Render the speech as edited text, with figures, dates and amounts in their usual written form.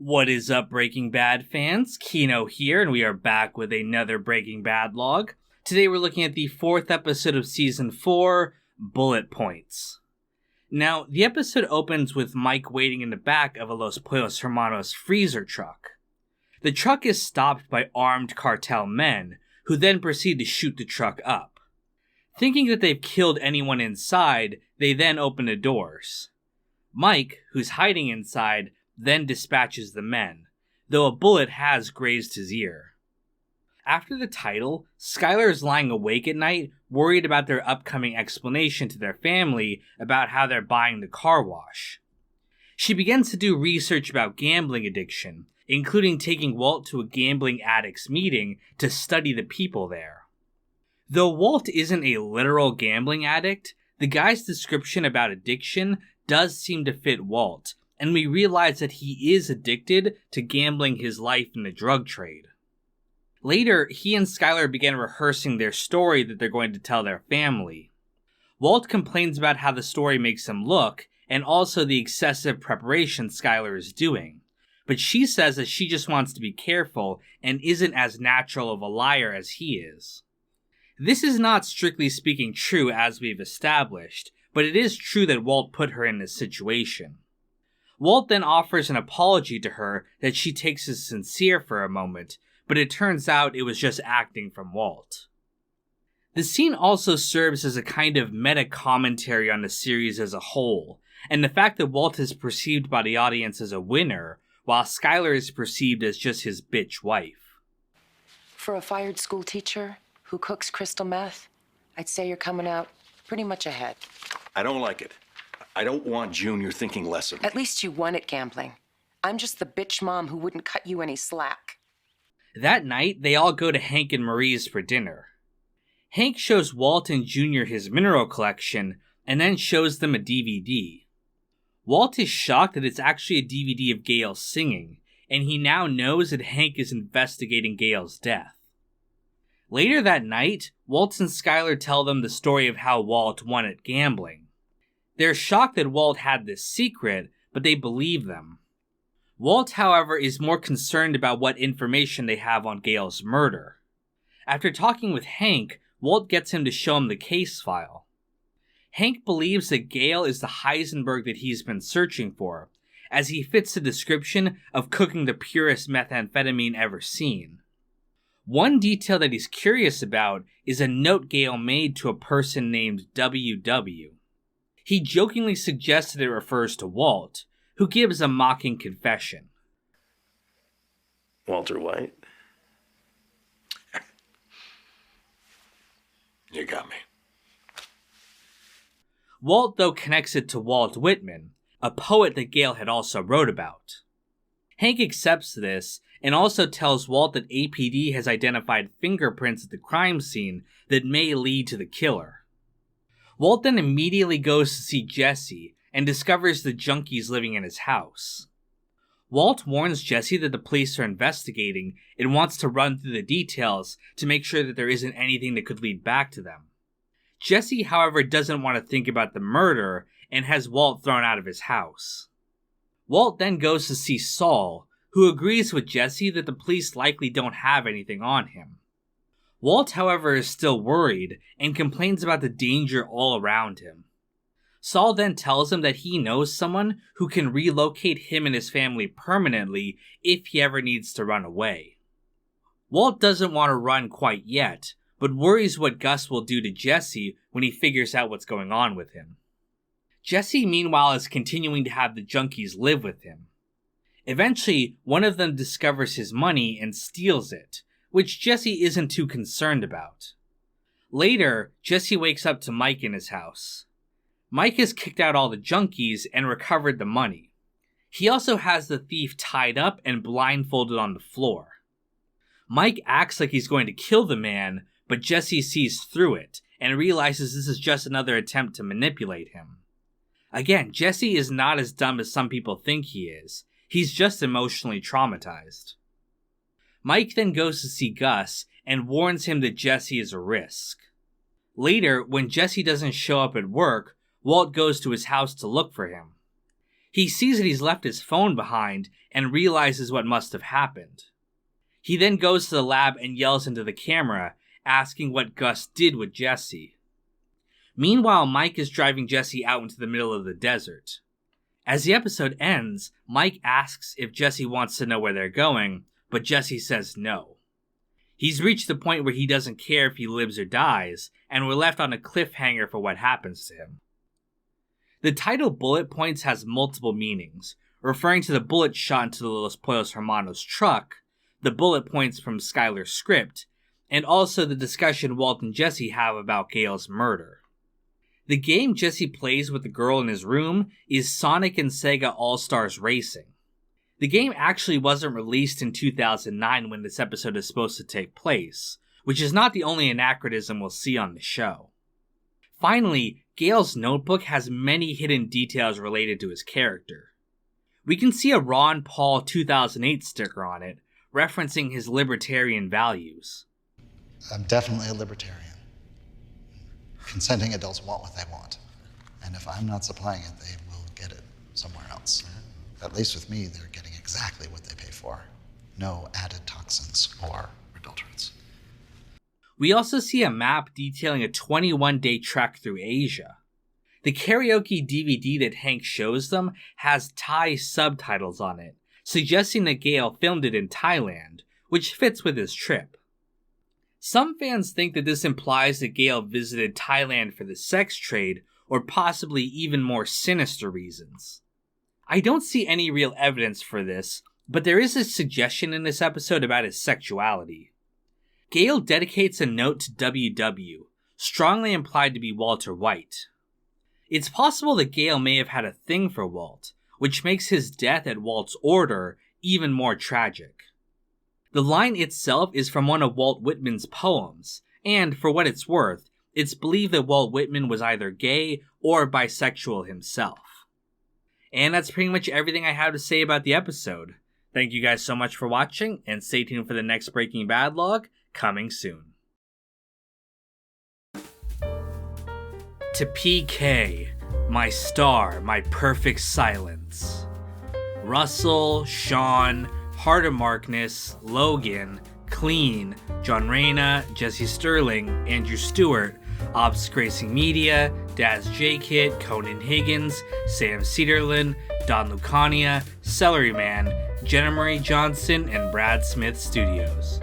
What is up, Breaking Bad fans? Kino here, and we are back with another Breaking Bad log. Today we're looking at the 4th episode of Season 4, Bullet Points. Now, the episode opens with Mike waiting in the back of a Los Pollos Hermanos freezer truck. The truck is stopped by armed cartel men, who then proceed to shoot the truck up. Thinking that they've killed anyone inside, they then open the doors. Mike, who's hiding inside, then dispatches the men, though a bullet has grazed his ear. After the title, Skyler is lying awake at night, worried about their upcoming explanation to their family about how they're buying the car wash. She begins to do research about gambling addiction, including taking Walt to a gambling addicts meeting to study the people there. Though Walt isn't a literal gambling addict, the guy's description about addiction does seem to fit Walt, and we realize that he is addicted to gambling his life in the drug trade. Later, he and Skyler begin rehearsing their story that they're going to tell their family. Walt complains about how the story makes him look, and also the excessive preparation Skyler is doing, but she says that she just wants to be careful and isn't as natural of a liar as he is. This is not strictly speaking true, as we've established, but it is true that Walt put her in this situation. Walt then offers an apology to her that she takes as sincere for a moment, but it turns out it was just acting from Walt. The scene also serves as a kind of meta-commentary on the series as a whole, and the fact that Walt is perceived by the audience as a winner, while Skyler is perceived as just his bitch wife. For a fired school teacher who cooks crystal meth, I'd say you're coming out pretty much ahead. I don't like it. I don't want Junior thinking less of me. At least you won at gambling. I'm just the bitch mom who wouldn't cut you any slack. That night, they all go to Hank and Marie's for dinner. Hank shows Walt and Junior his mineral collection, and then shows them a DVD. Walt is shocked that it's actually a DVD of Gail singing, and he now knows that Hank is investigating Gail's death. Later that night, Walt and Skyler tell them the story of how Walt won at gambling. They're shocked that Walt had this secret, but they believe them. Walt, however, is more concerned about what information they have on Gail's murder. After talking with Hank, Walt gets him to show him the case file. Hank believes that Gail is the Heisenberg that he's been searching for, as he fits the description of cooking the purest methamphetamine ever seen. One detail that he's curious about is a note Gail made to a person named WW. He jokingly suggests that it refers to Walt, who gives a mocking confession. Walter White? You got me. Walt, though, connects it to Walt Whitman, a poet that Gail had also wrote about. Hank accepts this, and also tells Walt that APD has identified fingerprints at the crime scene that may lead to the killer. Walt then immediately goes to see Jesse, and discovers the junkies living in his house. Walt warns Jesse that the police are investigating, and wants to run through the details to make sure that there isn't anything that could lead back to them. Jesse, however, doesn't want to think about the murder, and has Walt thrown out of his house. Walt then goes to see Saul, who agrees with Jesse that the police likely don't have anything on him. Walt, however, is still worried, and complains about the danger all around him. Saul then tells him that he knows someone who can relocate him and his family permanently if he ever needs to run away. Walt doesn't want to run quite yet, but worries what Gus will do to Jesse when he figures out what's going on with him. Jesse, meanwhile, is continuing to have the junkies live with him. Eventually, one of them discovers his money and steals it, which Jesse isn't too concerned about. Later, Jesse wakes up to Mike in his house. Mike has kicked out all the junkies and recovered the money. He also has the thief tied up and blindfolded on the floor. Mike acts like he's going to kill the man, but Jesse sees through it and realizes this is just another attempt to manipulate him. Again, Jesse is not as dumb as some people think he is. He's just emotionally traumatized. Mike then goes to see Gus and warns him that Jesse is a risk. Later, when Jesse doesn't show up at work, Walt goes to his house to look for him. He sees that he's left his phone behind and realizes what must have happened. He then goes to the lab and yells into the camera, asking what Gus did with Jesse. Meanwhile, Mike is driving Jesse out into the middle of the desert. As the episode ends, Mike asks if Jesse wants to know where they're going, but Jesse says no. He's reached the point where he doesn't care if he lives or dies, and we're left on a cliffhanger for what happens to him. The title Bullet Points has multiple meanings, referring to the bullet shot into the Los Pollos Hermanos truck, the bullet points from Skylar's script, and also the discussion Walt and Jesse have about Gale's murder. The game Jesse plays with the girl in his room is Sonic and Sega All-Stars Racing. The game actually wasn't released in 2009 when this episode is supposed to take place, which is not the only anachronism we'll see on the show. Finally, Gale's notebook has many hidden details related to his character. We can see a Ron Paul 2008 sticker on it, referencing his libertarian values. I'm definitely a libertarian. Consenting adults want what they want. And if I'm not supplying it, they will get it somewhere else. At least with me, they're getting exactly what they pay for. No added toxins or adulterants. We also see a map detailing a 21-day trek through Asia. The karaoke DVD that Hank shows them has Thai subtitles on it, suggesting that Gale filmed it in Thailand, which fits with his trip. Some fans think that this implies that Gale visited Thailand for the sex trade, or possibly even more sinister reasons. I don't see any real evidence for this, but there is a suggestion in this episode about his sexuality. Gale dedicates a note to WW, strongly implied to be Walter White. It's possible that Gale may have had a thing for Walt, which makes his death at Walt's order even more tragic. The line itself is from one of Walt Whitman's poems, and for what it's worth, it's believed that Walt Whitman was either gay or bisexual himself. And that's pretty much everything I have to say about the episode. Thank you guys so much for watching, and stay tuned for the next Breaking Bad log, coming soon. To PK, my star, my perfect silence. Russell, Sean, Heart of Markness, Logan, Clean, John Reyna, Jesse Sterling, Andrew Stewart, Ops Gracing Media, Daz J-Kit, Conan Higgins, Sam Cedarlin, Don Lucania, Celery Man, Jenna Marie Johnson, and Brad Smith Studios.